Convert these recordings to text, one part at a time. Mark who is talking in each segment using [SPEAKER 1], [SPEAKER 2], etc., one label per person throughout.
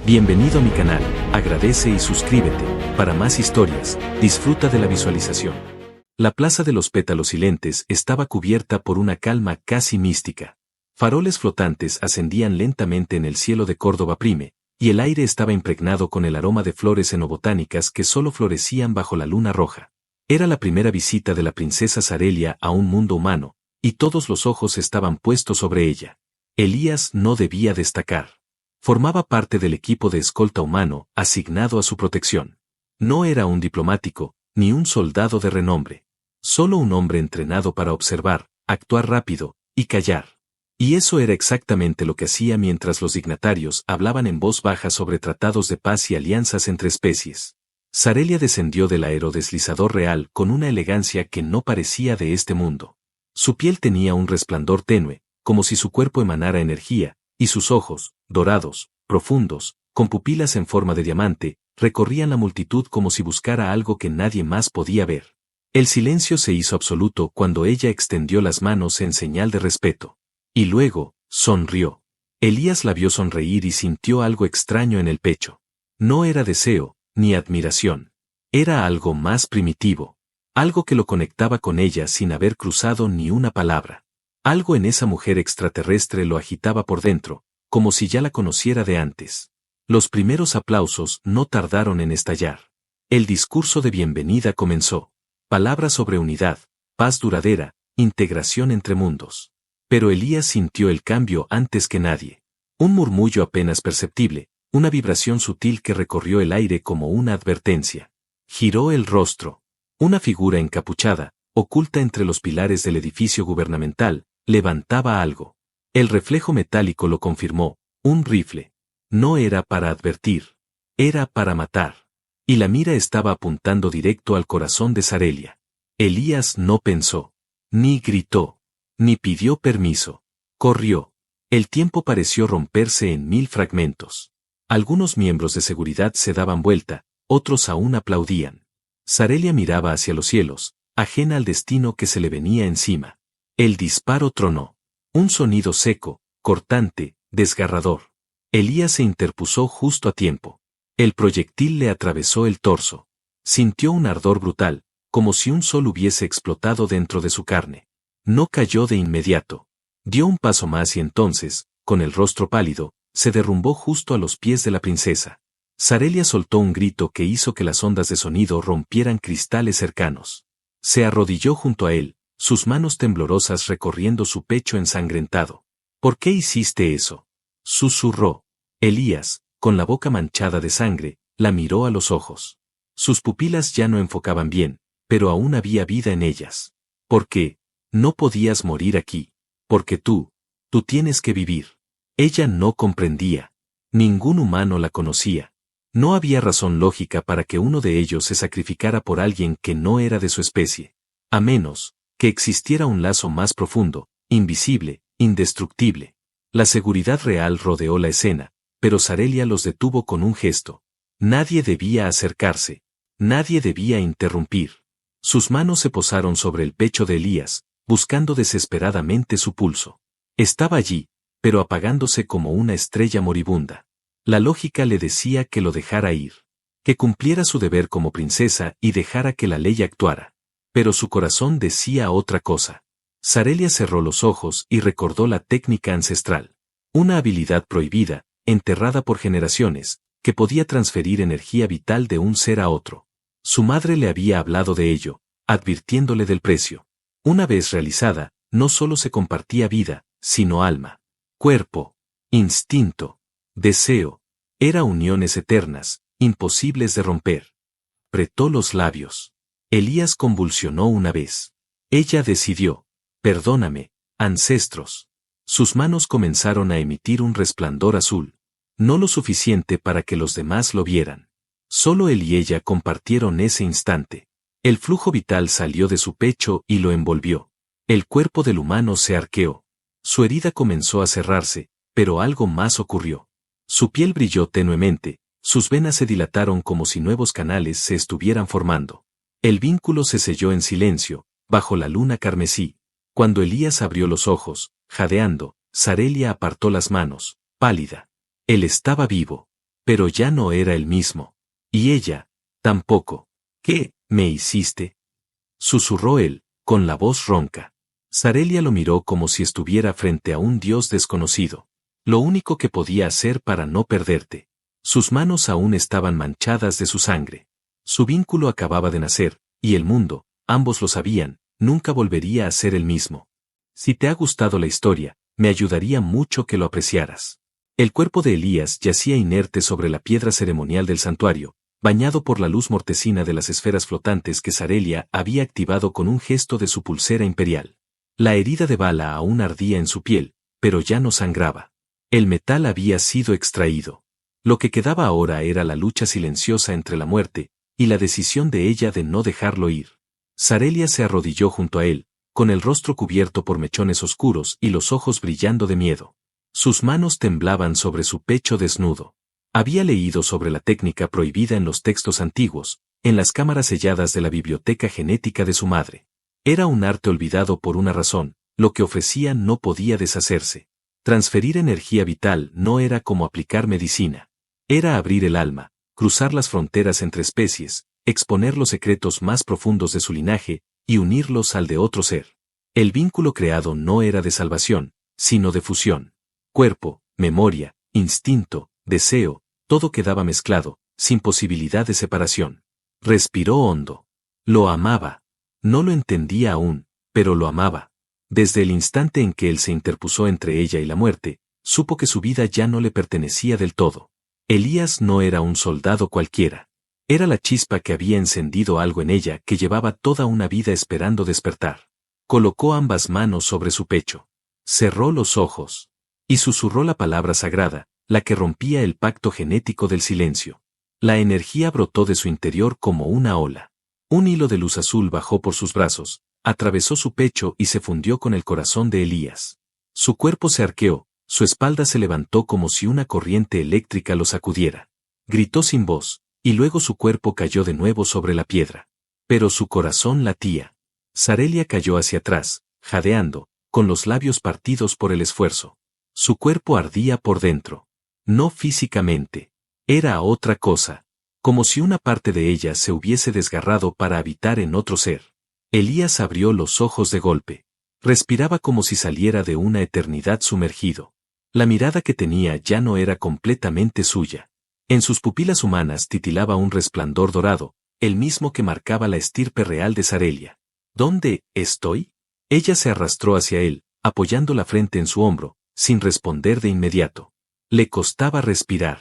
[SPEAKER 1] Bienvenido a mi canal, agradece y suscríbete. Para más historias, disfruta de la visualización. La plaza de los pétalos silentes estaba cubierta por una calma casi mística. Faroles flotantes ascendían lentamente en el cielo de Córdoba Prime, y el aire estaba impregnado con el aroma de flores xenobotánicas que solo florecían bajo la luna roja. Era la primera visita de la princesa Sarelia a un mundo humano, y todos los ojos estaban puestos sobre ella. Elías no debía destacar. Formaba parte del equipo de escolta humano asignado a su protección. No era un diplomático, ni un soldado de renombre. Solo un hombre entrenado para observar, actuar rápido, y callar. Y eso era exactamente lo que hacía mientras los dignatarios hablaban en voz baja sobre tratados de paz y alianzas entre especies. Sarelia descendió del aerodeslizador real con una elegancia que no parecía de este mundo. Su piel tenía un resplandor tenue, como si su cuerpo emanara energía, y sus ojos, dorados, profundos, con pupilas en forma de diamante, recorrían la multitud como si buscara algo que nadie más podía ver. El silencio se hizo absoluto cuando ella extendió las manos en señal de respeto. Y luego, sonrió. Elías la vio sonreír y sintió algo extraño en el pecho. No era deseo, ni admiración. Era algo más primitivo. Algo que lo conectaba con ella sin haber cruzado ni una palabra. Algo en esa mujer extraterrestre lo agitaba por dentro, como si ya la conociera de antes. Los primeros aplausos no tardaron en estallar. El discurso de bienvenida comenzó. Palabras sobre unidad, paz duradera, integración entre mundos. Pero Elías sintió el cambio antes que nadie. Un murmullo apenas perceptible, una vibración sutil que recorrió el aire como una advertencia. Giró el rostro. Una figura encapuchada, oculta entre los pilares del edificio gubernamental, levantaba algo. El reflejo metálico lo confirmó, un rifle. No era para advertir. Era para matar. Y la mira estaba apuntando directo al corazón de Sarelia. Elías no pensó. Ni gritó. Ni pidió permiso. Corrió. El tiempo pareció romperse en 1000 fragmentos. Algunos miembros de seguridad se daban vuelta, otros aún aplaudían. Sarelia miraba hacia los cielos, ajena al destino que se le venía encima. El disparo tronó. Un sonido seco, cortante, desgarrador. Elías se interpuso justo a tiempo. El proyectil le atravesó el torso. Sintió un ardor brutal, como si un sol hubiese explotado dentro de su carne. No cayó de inmediato. Dio un paso más y entonces, con el rostro pálido, se derrumbó justo a los pies de la princesa. Sarelia soltó un grito que hizo que las ondas de sonido rompieran cristales cercanos. Se arrodilló junto a él, sus manos temblorosas recorriendo su pecho ensangrentado. ¿Por qué hiciste eso?, susurró. Elías, con la boca manchada de sangre, la miró a los ojos. Sus pupilas ya no enfocaban bien, pero aún había vida en ellas. ¿Por qué? No podías morir aquí. Porque tú tienes que vivir. Ella no comprendía. Ningún humano la conocía. No había razón lógica para que uno de ellos se sacrificara por alguien que no era de su especie. A menos que existiera un lazo más profundo, invisible, indestructible. La seguridad real rodeó la escena, pero Sarelia los detuvo con un gesto. Nadie debía acercarse. Nadie debía interrumpir. Sus manos se posaron sobre el pecho de Elías, buscando desesperadamente su pulso. Estaba allí, pero apagándose como una estrella moribunda. La lógica le decía que lo dejara ir. Que cumpliera su deber como princesa y dejara que la ley actuara. Pero su corazón decía otra cosa. Sarelia cerró los ojos y recordó la técnica ancestral. Una habilidad prohibida, enterrada por generaciones, que podía transferir energía vital de un ser a otro. Su madre le había hablado de ello, advirtiéndole del precio. Una vez realizada, no solo se compartía vida, sino alma, cuerpo, instinto, deseo. Era uniones eternas, imposibles de romper. Apretó los labios. Elías convulsionó una vez. Ella decidió. Perdóname, ancestros. Sus manos comenzaron a emitir un resplandor azul. No lo suficiente para que los demás lo vieran. Solo él y ella compartieron ese instante. El flujo vital salió de su pecho y lo envolvió. El cuerpo del humano se arqueó. Su herida comenzó a cerrarse, pero algo más ocurrió. Su piel brilló tenuemente, sus venas se dilataron como si nuevos canales se estuvieran formando. El vínculo se selló en silencio, bajo la luna carmesí. Cuando Elías abrió los ojos, jadeando, Sarelia apartó las manos, pálida. Él estaba vivo. pero ya no era el mismo. Y ella, tampoco. ¿Qué me hiciste?, susurró él, con la voz ronca. Sarelia lo miró como si estuviera frente a un dios desconocido. Lo único que podía hacer para no perderte. Sus manos aún estaban manchadas de su sangre. Su vínculo acababa de nacer, y el mundo, ambos lo sabían, nunca volvería a ser el mismo. Si te ha gustado la historia, me ayudaría mucho que lo apreciaras. El cuerpo de Elías yacía inerte sobre la piedra ceremonial del santuario, bañado por la luz mortecina de las esferas flotantes que Sarelia había activado con un gesto de su pulsera imperial. La herida de bala aún ardía en su piel, pero ya no sangraba. El metal había sido extraído. Lo que quedaba ahora era la lucha silenciosa entre la muerte y la decisión de ella de no dejarlo ir. Sarelia se arrodilló junto a él, con el rostro cubierto por mechones oscuros y los ojos brillando de miedo. Sus manos temblaban sobre su pecho desnudo. Había leído sobre la técnica prohibida en los textos antiguos, en las cámaras selladas de la biblioteca genética de su madre. Era un arte olvidado por una razón, lo que ofrecía no podía deshacerse. Transferir energía vital no era como aplicar medicina. Era abrir el alma, cruzar las fronteras entre especies, exponer los secretos más profundos de su linaje y unirlos al de otro ser. El vínculo creado no era de salvación, sino de fusión. Cuerpo, memoria, instinto, deseo, todo quedaba mezclado, sin posibilidad de separación. Respiró hondo. Lo amaba. No lo entendía aún, pero lo amaba. Desde el instante en que él se interpuso entre ella y la muerte, supo que su vida ya no le pertenecía del todo. Elías no era un soldado cualquiera. Era la chispa que había encendido algo en ella que llevaba toda una vida esperando despertar. Colocó ambas manos sobre su pecho. Cerró los ojos. Y susurró la palabra sagrada, la que rompía el pacto genético del silencio. La energía brotó de su interior como una ola. Un hilo de luz azul bajó por sus brazos, atravesó su pecho y se fundió con el corazón de Elías. Su cuerpo se arqueó, su espalda se levantó como si una corriente eléctrica lo sacudiera. Gritó sin voz, y luego su cuerpo cayó de nuevo sobre la piedra. Pero su corazón latía. Sarelia cayó hacia atrás, jadeando, con los labios partidos por el esfuerzo. Su cuerpo ardía por dentro. No físicamente. Era otra cosa. Como si una parte de ella se hubiese desgarrado para habitar en otro ser. Elías abrió los ojos de golpe. Respiraba como si saliera de una eternidad sumergido. La mirada que tenía ya no era completamente suya. En sus pupilas humanas titilaba un resplandor dorado, el mismo que marcaba la estirpe real de Sarelia. ¿Dónde estoy? Ella se arrastró hacia él, apoyando la frente en su hombro, sin responder de inmediato. Le costaba respirar.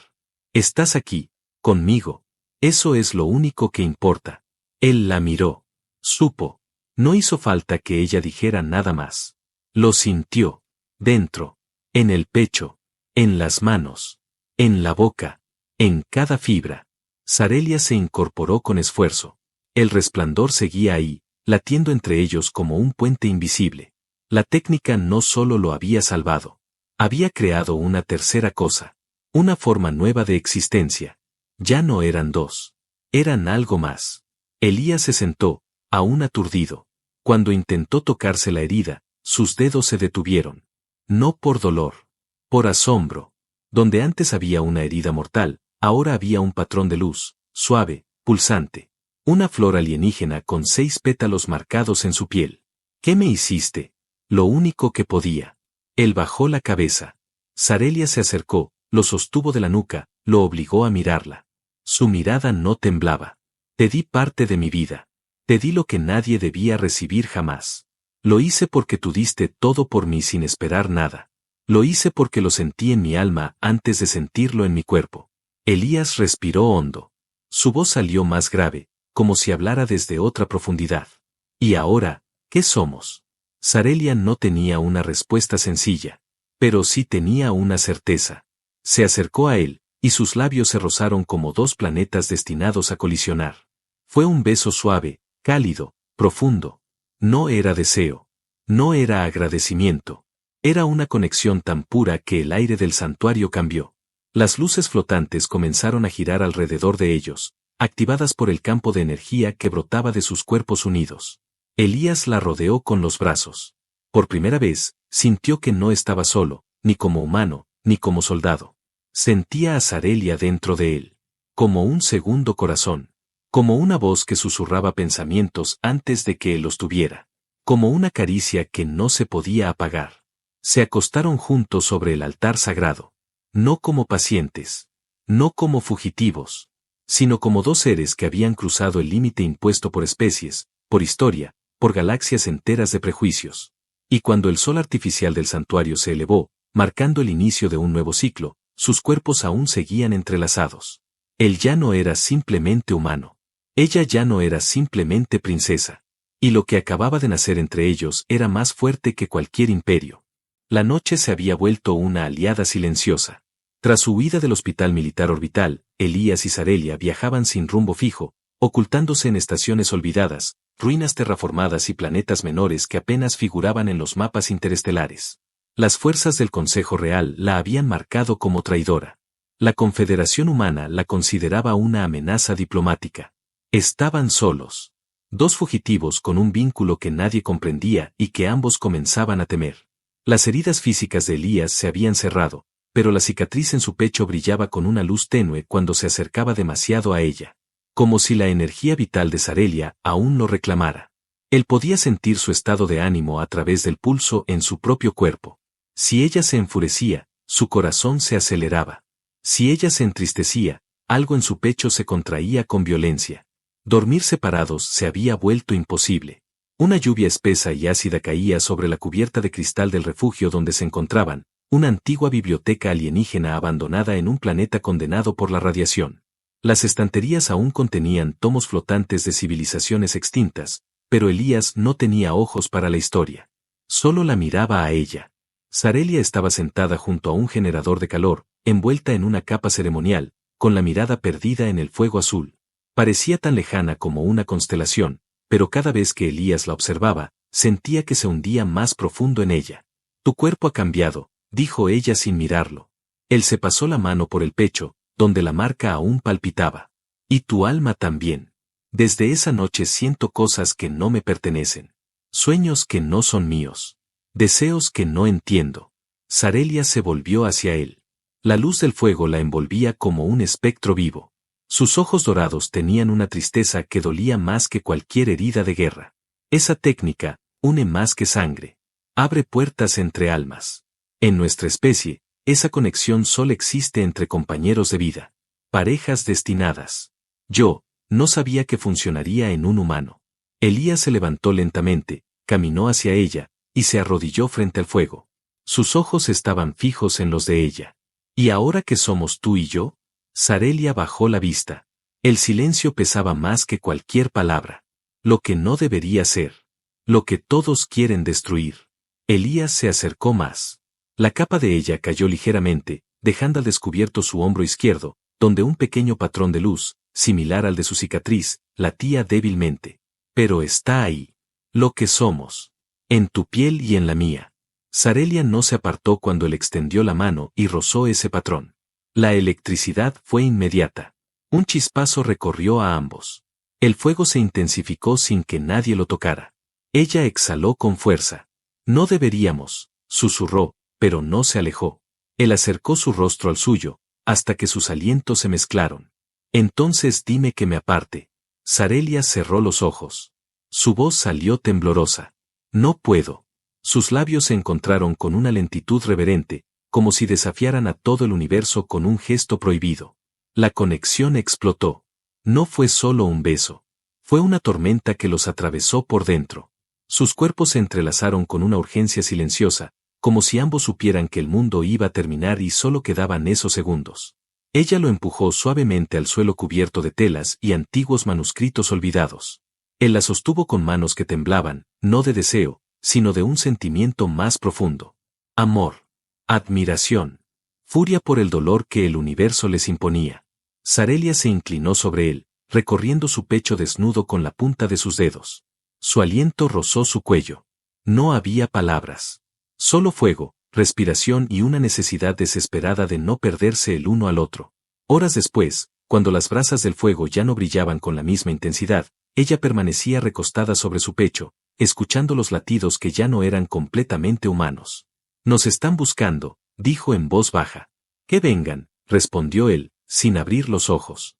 [SPEAKER 1] Estás aquí, conmigo. Eso es lo único que importa. Él la miró. Supo. No hizo falta que ella dijera nada más. Lo sintió. Dentro. En el pecho. En las manos. En la boca. En cada fibra. Sarelia se incorporó con esfuerzo. El resplandor seguía ahí, latiendo entre ellos como un puente invisible. La técnica no solo lo había salvado. Había creado una tercera cosa. Una forma nueva de existencia. Ya no eran dos. Eran algo más. Elías se sentó, aún aturdido. Cuando intentó tocarse la herida, sus dedos se detuvieron. No por dolor. Por asombro. Donde antes había una herida mortal, ahora había un patrón de luz, suave, pulsante. Una flor alienígena con 6 pétalos marcados en su piel. ¿Qué me hiciste? Lo único que podía. Él bajó la cabeza. Sarelia se acercó, lo sostuvo de la nuca, lo obligó a mirarla. Su mirada no temblaba. Te di parte de mi vida. Te di lo que nadie debía recibir jamás. Lo hice porque tú diste todo por mí sin esperar nada. Lo hice porque lo sentí en mi alma antes de sentirlo en mi cuerpo. Elías respiró hondo. Su voz salió más grave, como si hablara desde otra profundidad. ¿Y ahora, qué somos? Sarelia no tenía una respuesta sencilla, pero sí tenía una certeza. Se acercó a él, y sus labios se rozaron como 2 planetas destinados a colisionar. Fue un beso suave, cálido, profundo. No era deseo. No era agradecimiento. Era una conexión tan pura que el aire del santuario cambió. Las luces flotantes comenzaron a girar alrededor de ellos, activadas por el campo de energía que brotaba de sus cuerpos unidos. Elías la rodeó con los brazos. Por primera vez, sintió que no estaba solo, ni como humano, ni como soldado. Sentía a Sarelia dentro de él, como un segundo corazón, como una voz que susurraba pensamientos antes de que él los tuviera, como una caricia que no se podía apagar. Se acostaron juntos sobre el altar sagrado, no como pacientes, no como fugitivos, sino como dos seres que habían cruzado el límite impuesto por especies, por historia, por galaxias enteras de prejuicios. Y cuando el sol artificial del santuario se elevó, marcando el inicio de un nuevo ciclo, sus cuerpos aún seguían entrelazados. Él ya no era simplemente humano. Ella ya no era simplemente princesa. Y lo que acababa de nacer entre ellos era más fuerte que cualquier imperio. La noche se había vuelto una aliada silenciosa. Tras su huida del hospital militar orbital, Elías y Sarelia viajaban sin rumbo fijo, ocultándose en estaciones olvidadas, ruinas terraformadas y planetas menores que apenas figuraban en los mapas interestelares. Las fuerzas del Consejo Real la habían marcado como traidora. La Confederación Humana la consideraba una amenaza diplomática. Estaban solos. Dos fugitivos con un vínculo que nadie comprendía y que ambos comenzaban a temer. Las heridas físicas de Elías se habían cerrado, pero la cicatriz en su pecho brillaba con una luz tenue cuando se acercaba demasiado a ella, como si la energía vital de Sarelia aún lo reclamara. Él podía sentir su estado de ánimo a través del pulso en su propio cuerpo. Si ella se enfurecía, su corazón se aceleraba. Si ella se entristecía, algo en su pecho se contraía con violencia. Dormir separados se había vuelto imposible. Una lluvia espesa y ácida caía sobre la cubierta de cristal del refugio donde se encontraban, una antigua biblioteca alienígena abandonada en un planeta condenado por la radiación. Las estanterías aún contenían tomos flotantes de civilizaciones extintas, pero Elías no tenía ojos para la historia. Solo la miraba a ella. Sarelia estaba sentada junto a un generador de calor, envuelta en una capa ceremonial, con la mirada perdida en el fuego azul. Parecía tan lejana como una constelación, pero cada vez que Elías la observaba, sentía que se hundía más profundo en ella. Tu cuerpo ha cambiado, dijo ella sin mirarlo. Él se pasó la mano por el pecho, donde la marca aún palpitaba. Y tu alma también. Desde esa noche siento cosas que no me pertenecen. Sueños que no son míos. Deseos que no entiendo. Sarelia se volvió hacia él. La luz del fuego la envolvía como un espectro vivo. Sus ojos dorados tenían una tristeza que dolía más que cualquier herida de guerra. Esa técnica, une más que sangre. Abre puertas entre almas. En nuestra especie, esa conexión solo existe entre compañeros de vida. Parejas destinadas. Yo, no sabía que funcionaría en un humano. Elías se levantó lentamente, caminó hacia ella, y se arrodilló frente al fuego. Sus ojos estaban fijos en los de ella. ¿Y ahora que somos tú y yo? Sarelia bajó la vista. El silencio pesaba más que cualquier palabra. Lo que no debería ser. Lo que todos quieren destruir. Elías se acercó más. La capa de ella cayó ligeramente, dejando al descubierto su hombro izquierdo, donde un pequeño patrón de luz, similar al de su cicatriz, latía débilmente. Pero está ahí. Lo que somos. En tu piel y en la mía. Sarelia no se apartó cuando él extendió la mano y rozó ese patrón. La electricidad fue inmediata. Un chispazo recorrió a ambos. El fuego se intensificó sin que nadie lo tocara. Ella exhaló con fuerza. No deberíamos, susurró, pero no se alejó. Él acercó su rostro al suyo, hasta que sus alientos se mezclaron. Entonces dime que me aparte. Sarelia cerró los ojos. Su voz salió temblorosa. No puedo. Sus labios se encontraron con una lentitud reverente, como si desafiaran a todo el universo con un gesto prohibido. La conexión explotó. No fue solo un beso. Fue una tormenta que los atravesó por dentro. Sus cuerpos se entrelazaron con una urgencia silenciosa, como si ambos supieran que el mundo iba a terminar y solo quedaban esos segundos. Ella lo empujó suavemente al suelo cubierto de telas y antiguos manuscritos olvidados. Él la sostuvo con manos que temblaban, no de deseo, sino de un sentimiento más profundo. Amor. Admiración. Furia por el dolor que el universo les imponía. Sarelia se inclinó sobre él, recorriendo su pecho desnudo con la punta de sus dedos. Su aliento rozó su cuello. No había palabras. Solo fuego, respiración y una necesidad desesperada de no perderse el uno al otro. Horas después, cuando las brasas del fuego ya no brillaban con la misma intensidad, ella permanecía recostada sobre su pecho, escuchando los latidos que ya no eran completamente humanos. Nos están buscando, dijo en voz baja. Que vengan, respondió él, sin abrir los ojos.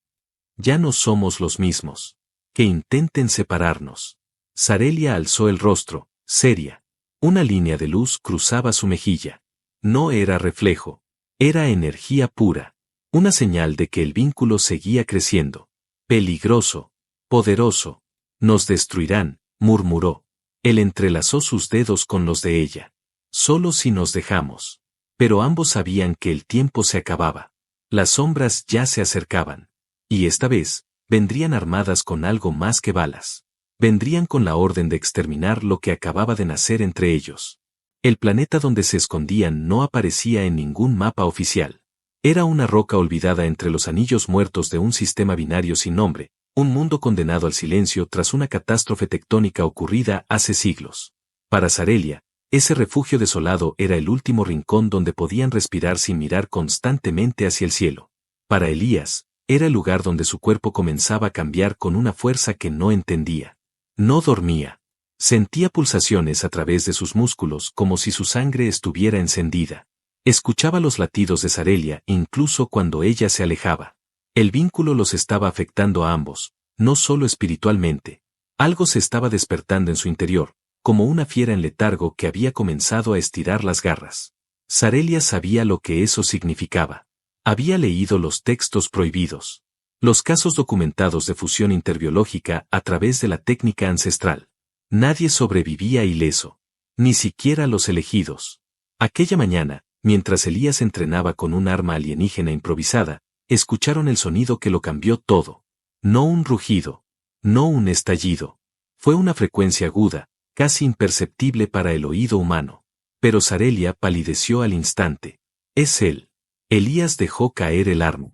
[SPEAKER 1] Ya no somos los mismos. Que intenten separarnos. Sarelia alzó el rostro, seria. Una línea de luz cruzaba su mejilla. No era reflejo. Era energía pura. Una señal de que el vínculo seguía creciendo. Peligroso. Poderoso. Nos destruirán, murmuró. Él entrelazó sus dedos con los de ella. Solo si nos dejamos. Pero ambos sabían que el tiempo se acababa. Las sombras ya se acercaban. Y esta vez, vendrían armadas con algo más que balas. Vendrían con la orden de exterminar lo que acababa de nacer entre ellos. El planeta donde se escondían no aparecía en ningún mapa oficial. Era una roca olvidada entre los anillos muertos de un sistema binario sin nombre, un mundo condenado al silencio tras una catástrofe tectónica ocurrida hace siglos. Para Sarelia, ese refugio desolado era el último rincón donde podían respirar sin mirar constantemente hacia el cielo. Para Elías, era el lugar donde su cuerpo comenzaba a cambiar con una fuerza que no entendía. No dormía. Sentía pulsaciones a través de sus músculos como si su sangre estuviera encendida. Escuchaba los latidos de Sarelia incluso cuando ella se alejaba. El vínculo los estaba afectando a ambos, no solo espiritualmente. Algo se estaba despertando en su interior, como una fiera en letargo que había comenzado a estirar las garras. Sarelia sabía lo que eso significaba. Había leído los textos prohibidos. Los casos documentados de fusión interbiológica a través de la técnica ancestral. Nadie sobrevivía ileso. Ni siquiera los elegidos. Aquella mañana, mientras Elías entrenaba con un arma alienígena improvisada, escucharon el sonido que lo cambió todo. No un rugido. No un estallido. Fue una frecuencia aguda, casi imperceptible para el oído humano. Pero Sarelia palideció al instante. Es él. Elías dejó caer el arma.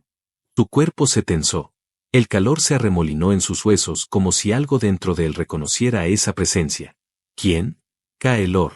[SPEAKER 1] Su cuerpo se tensó. El calor se arremolinó en sus huesos como si algo dentro de él reconociera esa presencia. ¿Quién? Kaelor.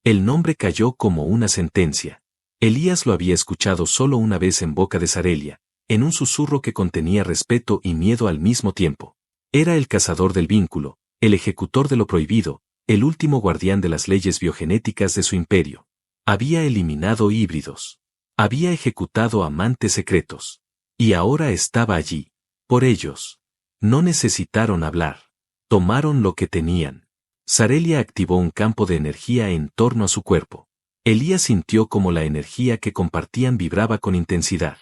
[SPEAKER 1] El nombre cayó como una sentencia. Elías lo había escuchado solo una vez en boca de Sarelia, en un susurro que contenía respeto y miedo al mismo tiempo. Era el cazador del vínculo, el ejecutor de lo prohibido, el último guardián de las leyes biogenéticas de su imperio. Había eliminado híbridos. Había ejecutado amantes secretos. Y ahora estaba allí. Por ellos. No necesitaron hablar. Tomaron lo que tenían. Sarelia activó un campo de energía en torno a su cuerpo. Elías sintió como la energía que compartían vibraba con intensidad.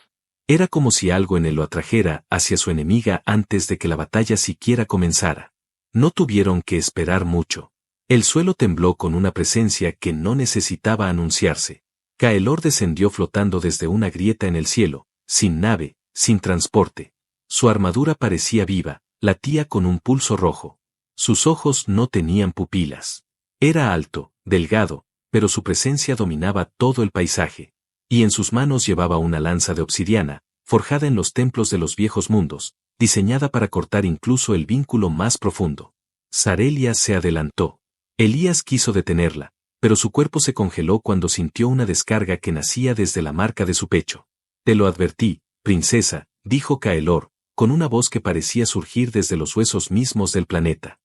[SPEAKER 1] Era como si algo en él lo atrajera hacia su enemiga antes de que la batalla siquiera comenzara. No tuvieron que esperar mucho. El suelo tembló con una presencia que no necesitaba anunciarse. Kaelor descendió flotando desde una grieta en el cielo, sin nave, sin transporte. Su armadura parecía viva, latía con un pulso rojo. Sus ojos no tenían pupilas. Era alto, delgado, pero su presencia dominaba todo el paisaje. Y en sus manos llevaba una lanza de obsidiana, forjada en los templos de los viejos mundos, diseñada para cortar incluso el vínculo más profundo. Sarelia se adelantó. Elías quiso detenerla, pero su cuerpo se congeló cuando sintió una descarga que nacía desde la marca de su pecho. Te lo advertí, princesa, dijo Kaelor, con una voz que parecía surgir desde los huesos mismos del planeta.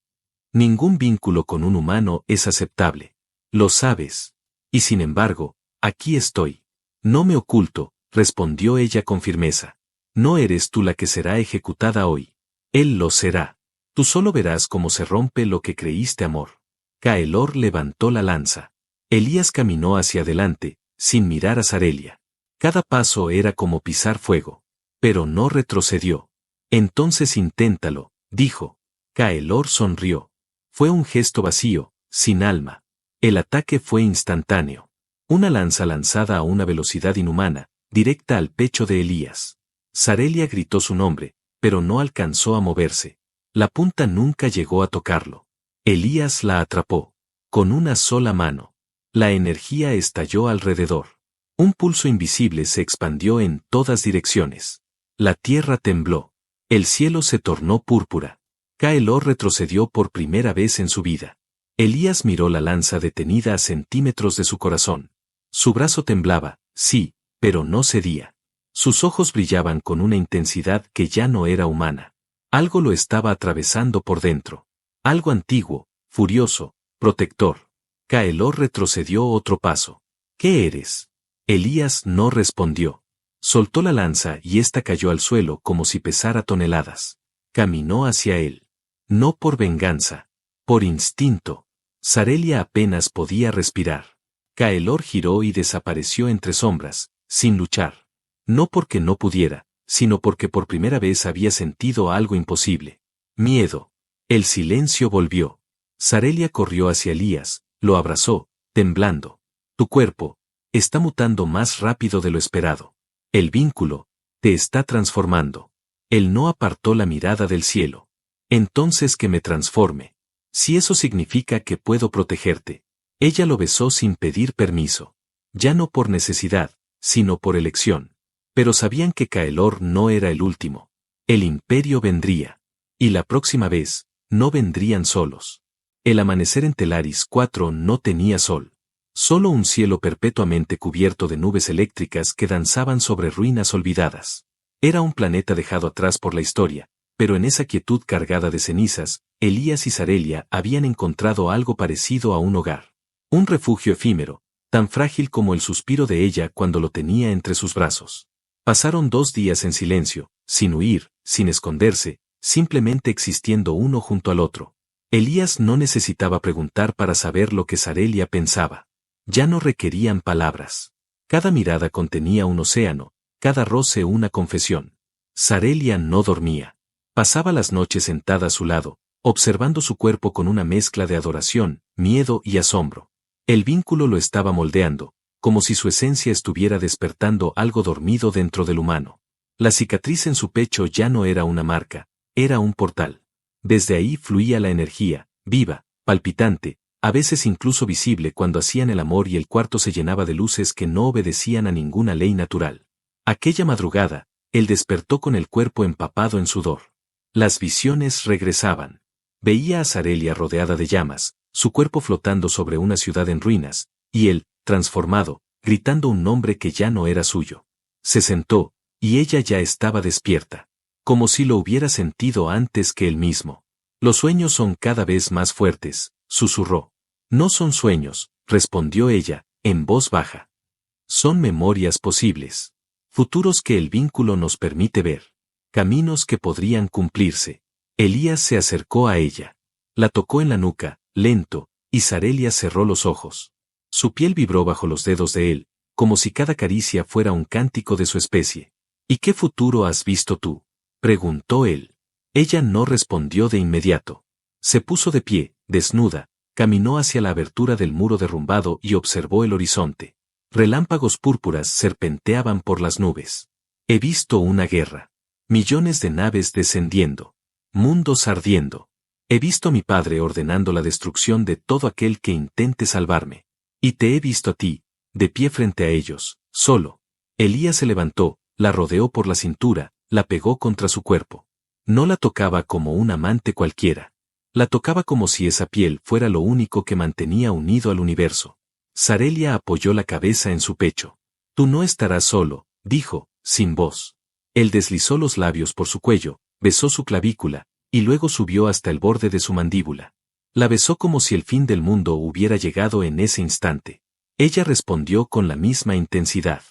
[SPEAKER 1] Ningún vínculo con un humano es aceptable. Lo sabes. Y sin embargo, aquí estoy. No me oculto, respondió ella con firmeza. No eres tú la que será ejecutada hoy. Él lo será. Tú solo verás cómo se rompe lo que creíste amor. Kaelor levantó la lanza. Elías caminó hacia adelante, sin mirar a Sarelia. Cada paso era como pisar fuego. Pero no retrocedió. Entonces inténtalo, dijo. Kaelor sonrió. Fue un gesto vacío, sin alma. El ataque fue instantáneo. Una lanza lanzada a una velocidad inhumana, directa al pecho de Elías. Sarelia gritó su nombre, pero no alcanzó a moverse. La punta nunca llegó a tocarlo. Elías la atrapó. Con una sola mano. La energía estalló alrededor. Un pulso invisible se expandió en todas direcciones. La tierra tembló. El cielo se tornó púrpura. Kaelor retrocedió por primera vez en su vida. Elías miró la lanza detenida a centímetros de su corazón. Su brazo temblaba, sí, pero no cedía. Sus ojos brillaban con una intensidad que ya no era humana. Algo lo estaba atravesando por dentro. Algo antiguo, furioso, protector. Kaelor retrocedió otro paso. ¿Qué eres? Elías no respondió. Soltó la lanza y ésta cayó al suelo como si pesara toneladas. Caminó hacia él. No por venganza. Por instinto. Sarelia apenas podía respirar. Caelor giró y desapareció entre sombras, sin luchar. No porque no pudiera, sino porque por primera vez había sentido algo imposible. Miedo. El silencio volvió. Sarelia corrió hacia Elías, lo abrazó, temblando. Tu cuerpo está mutando más rápido de lo esperado. El vínculo te está transformando. Él no apartó la mirada del cielo. Entonces que me transforme. Si eso significa que puedo protegerte. Ella lo besó sin pedir permiso. Ya no por necesidad, sino por elección. Pero sabían que Caelor no era el último. El imperio vendría. Y la próxima vez, no vendrían solos. El amanecer en Telaris 4 no tenía sol. Solo un cielo perpetuamente cubierto de nubes eléctricas que danzaban sobre ruinas olvidadas. Era un planeta dejado atrás por la historia, pero en esa quietud cargada de cenizas, Elías y Sarelia habían encontrado algo parecido a un hogar. Un refugio efímero, tan frágil como el suspiro de ella cuando lo tenía entre sus brazos. Pasaron 2 días en silencio, sin huir, sin esconderse, simplemente existiendo uno junto al otro. Elías no necesitaba preguntar para saber lo que Sarelia pensaba. Ya no requerían palabras. Cada mirada contenía un océano, cada roce una confesión. Sarelia no dormía. Pasaba las noches sentada a su lado, observando su cuerpo con una mezcla de adoración, miedo y asombro. El vínculo lo estaba moldeando, como si su esencia estuviera despertando algo dormido dentro del humano. La cicatriz en su pecho ya no era una marca, era un portal. Desde ahí fluía la energía, viva, palpitante, a veces incluso visible cuando hacían el amor y el cuarto se llenaba de luces que no obedecían a ninguna ley natural. Aquella madrugada, él despertó con el cuerpo empapado en sudor. Las visiones regresaban. Veía a Sarelia rodeada de llamas, su cuerpo flotando sobre una ciudad en ruinas, y él, transformado, gritando un nombre que ya no era suyo. Se sentó, y ella ya estaba despierta, como si lo hubiera sentido antes que él mismo. Los sueños son cada vez más fuertes, susurró. No son sueños, respondió ella, en voz baja. Son memorias posibles. Futuros que el vínculo nos permite ver. Caminos que podrían cumplirse. Elías se acercó a ella. La tocó en la nuca, lento, y Sarelia cerró los ojos. Su piel vibró bajo los dedos de él, como si cada caricia fuera un cántico de su especie. ¿Y qué futuro has visto tú?, preguntó él. Ella no respondió de inmediato. Se puso de pie, desnuda, caminó hacia la abertura del muro derrumbado y observó el horizonte. Relámpagos púrpuras serpenteaban por las nubes. He visto una guerra. Millones de naves descendiendo. Mundos ardiendo. He visto a mi padre ordenando la destrucción de todo aquel que intente salvarme. Y te he visto a ti, de pie frente a ellos, solo. Elías se levantó, la rodeó por la cintura, la pegó contra su cuerpo. No la tocaba como un amante cualquiera. La tocaba como si esa piel fuera lo único que mantenía unido al universo. Sarelia apoyó la cabeza en su pecho. Tú no estarás solo, dijo, sin voz. Él deslizó los labios por su cuello, besó su clavícula, y luego subió hasta el borde de su mandíbula. La besó como si el fin del mundo hubiera llegado en ese instante. Ella respondió con la misma intensidad.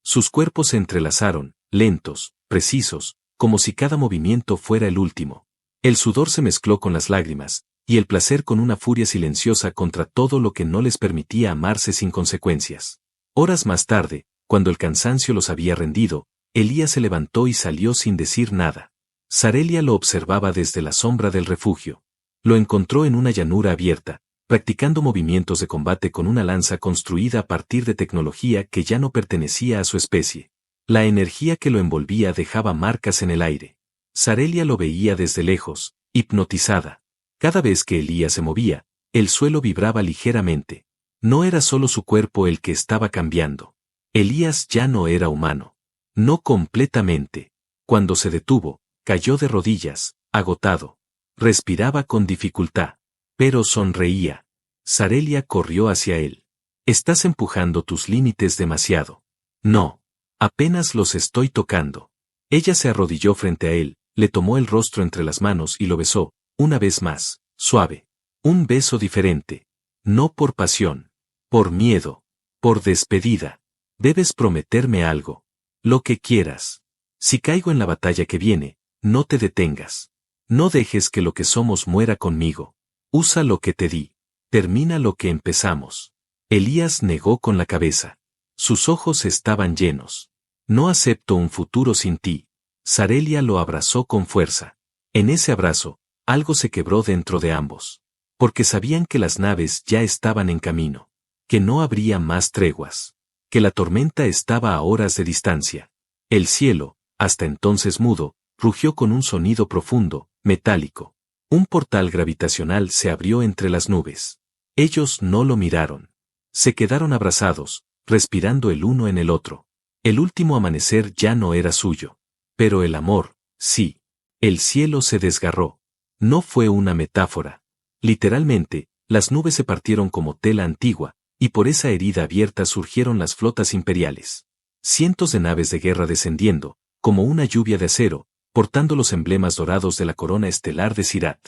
[SPEAKER 1] Sus cuerpos se entrelazaron, lentos, precisos, como si cada movimiento fuera el último. El sudor se mezcló con las lágrimas, y el placer con una furia silenciosa contra todo lo que no les permitía amarse sin consecuencias. Horas más tarde, cuando el cansancio los había rendido, Elías se levantó y salió sin decir nada. Sarelia lo observaba desde la sombra del refugio. Lo encontró en una llanura abierta, practicando movimientos de combate con una lanza construida a partir de tecnología que ya no pertenecía a su especie. La energía que lo envolvía dejaba marcas en el aire. Sarelia lo veía desde lejos, hipnotizada. Cada vez que Elías se movía, el suelo vibraba ligeramente. No era solo su cuerpo el que estaba cambiando. Elías ya no era humano. No completamente. Cuando se detuvo, cayó de rodillas, agotado. Respiraba con dificultad. Pero sonreía. Sarelia corrió hacia él. Estás empujando tus límites demasiado. No. Apenas los estoy tocando. Ella se arrodilló frente a él, le tomó el rostro entre las manos y lo besó, una vez más, suave. Un beso diferente. No por pasión. Por miedo. Por despedida. Debes prometerme algo. Lo que quieras. Si caigo en la batalla que viene, no te detengas. No dejes que lo que somos muera conmigo. Usa lo que te di. Termina lo que empezamos. Elías negó con la cabeza. Sus ojos estaban llenos. No acepto un futuro sin ti. Sarelia lo abrazó con fuerza. En ese abrazo, algo se quebró dentro de ambos. Porque sabían que las naves ya estaban en camino. Que no habría más treguas. Que la tormenta estaba a horas de distancia. El cielo, hasta entonces mudo, rugió con un sonido profundo, metálico. Un portal gravitacional se abrió entre las nubes. Ellos no lo miraron. Se quedaron abrazados, respirando el uno en el otro. El último amanecer ya no era suyo. Pero el amor, sí. El cielo se desgarró. No fue una metáfora. Literalmente, las nubes se partieron como tela antigua, y por esa herida abierta surgieron las flotas imperiales. Cientos de naves de guerra descendiendo, como una lluvia de acero, portando los emblemas dorados de la corona estelar de Sirat.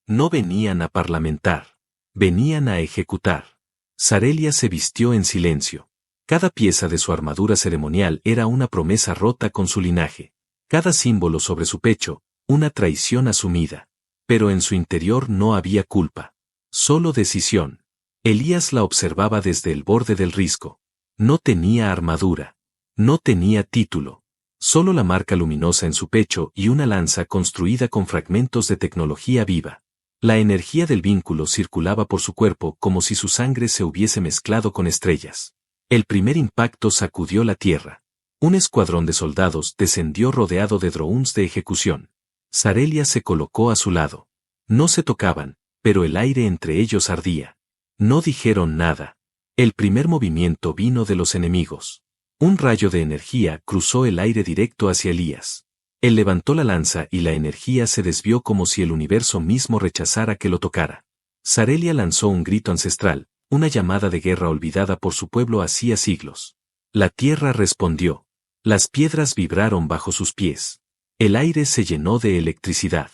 [SPEAKER 1] No venían a parlamentar. Venían a ejecutar. Sarelia se vistió en silencio. Cada pieza de su armadura ceremonial era una promesa rota con su linaje. Cada símbolo sobre su pecho, una traición asumida. Pero en su interior no había culpa. Solo decisión. Elías la observaba desde el borde del risco. No tenía armadura. No tenía título. Solo la marca luminosa en su pecho y una lanza construida con fragmentos de tecnología viva. La energía del vínculo circulaba por su cuerpo como si su sangre se hubiese mezclado con estrellas. El primer impacto sacudió la tierra. Un escuadrón de soldados descendió rodeado de drones de ejecución. Sarelia se colocó a su lado. No se tocaban, pero el aire entre ellos ardía. No dijeron nada. El primer movimiento vino de los enemigos. Un rayo de energía cruzó el aire directo hacia Elías. Él levantó la lanza y la energía se desvió como si el universo mismo rechazara que lo tocara. Sarelia lanzó un grito ancestral, una llamada de guerra olvidada por su pueblo hacía siglos. La tierra respondió. Las piedras vibraron bajo sus pies. El aire se llenó de electricidad.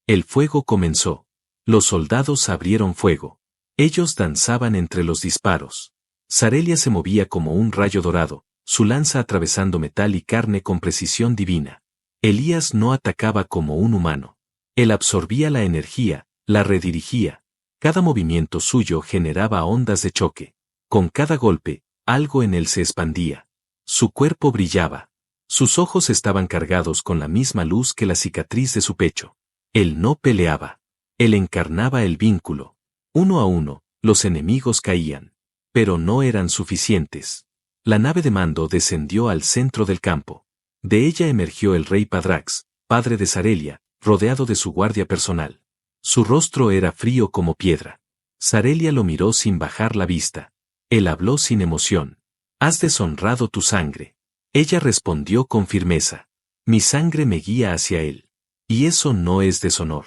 [SPEAKER 1] El fuego comenzó. Los soldados abrieron fuego. Ellos danzaban entre los disparos. Sarelia se movía como un rayo dorado, su lanza atravesando metal y carne con precisión divina. Elías no atacaba como un humano. Él absorbía la energía, la redirigía. Cada movimiento suyo generaba ondas de choque. Con cada golpe, algo en él se expandía. Su cuerpo brillaba. Sus ojos estaban cargados con la misma luz que la cicatriz de su pecho. Él no peleaba. Él encarnaba el vínculo. Uno a uno, los enemigos caían. Pero no eran suficientes. La nave de mando descendió al centro del campo. De ella emergió el rey Padrax, padre de Sarelia, rodeado de su guardia personal. Su rostro era frío como piedra. Sarelia lo miró sin bajar la vista. Él habló sin emoción. «Has deshonrado tu sangre». Ella respondió con firmeza. «Mi sangre me guía hacia él. Y eso no es deshonor.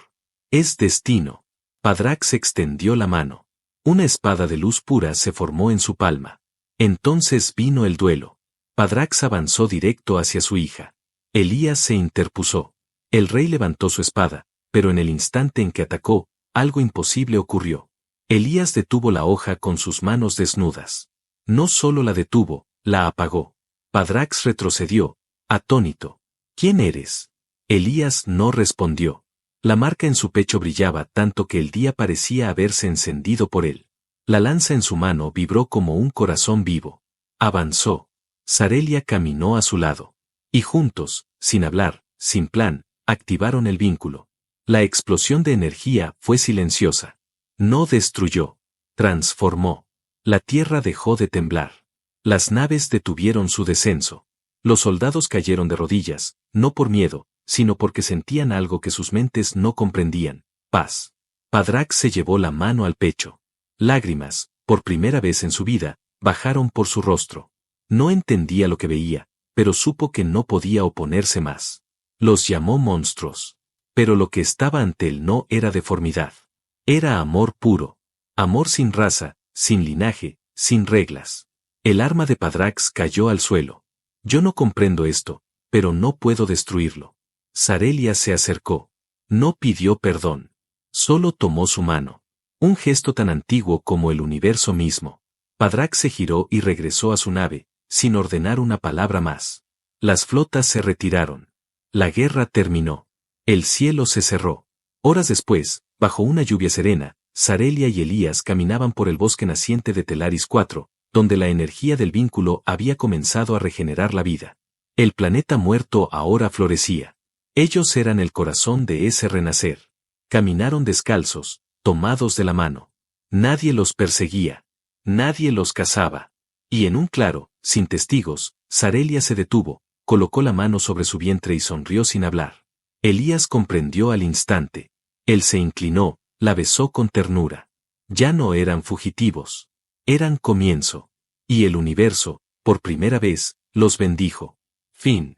[SPEAKER 1] Es destino». Padrax extendió la mano. Una espada de luz pura se formó en su palma. Entonces vino el duelo. Padrax avanzó directo hacia su hija. Elías se interpuso. El rey levantó su espada, pero en el instante en que atacó, algo imposible ocurrió. Elías detuvo la hoja con sus manos desnudas. No solo la detuvo, la apagó. Padrax retrocedió, atónito. «¿Quién eres?» Elías no respondió. La marca en su pecho brillaba tanto que el día parecía haberse encendido por él. La lanza en su mano vibró como un corazón vivo. Avanzó. Sarelia caminó a su lado. Y juntos, sin hablar, sin plan, activaron el vínculo. La explosión de energía fue silenciosa. No destruyó. Transformó. La tierra dejó de temblar. Las naves detuvieron su descenso. Los soldados cayeron de rodillas, no por miedo, sino porque sentían algo que sus mentes no comprendían: paz. Padrax se llevó la mano al pecho. Lágrimas, por primera vez en su vida, bajaron por su rostro. No entendía lo que veía, pero supo que no podía oponerse más. Los llamó monstruos. Pero lo que estaba ante él no era deformidad. Era amor puro. Amor sin raza, sin linaje, sin reglas. El arma de Padrax cayó al suelo. «Yo no comprendo esto, pero no puedo destruirlo». Sarelia se acercó. No pidió perdón. Solo tomó su mano. Un gesto tan antiguo como el universo mismo. Padrax se giró y regresó a su nave, sin ordenar una palabra más. Las flotas se retiraron. La guerra terminó. El cielo se cerró. Horas después, bajo una lluvia serena, Sarelia y Elías caminaban por el bosque naciente de Telaris 4, donde la energía del vínculo había comenzado a regenerar la vida. El planeta muerto ahora florecía. Ellos eran el corazón de ese renacer. Caminaron descalzos, tomados de la mano. Nadie los perseguía. Nadie los cazaba. Y en un claro, sin testigos, Sarelia se detuvo, colocó la mano sobre su vientre y sonrió sin hablar. Elías comprendió al instante. Él se inclinó, la besó con ternura. Ya no eran fugitivos. Eran comienzo. Y el universo, por primera vez, los bendijo. Fin.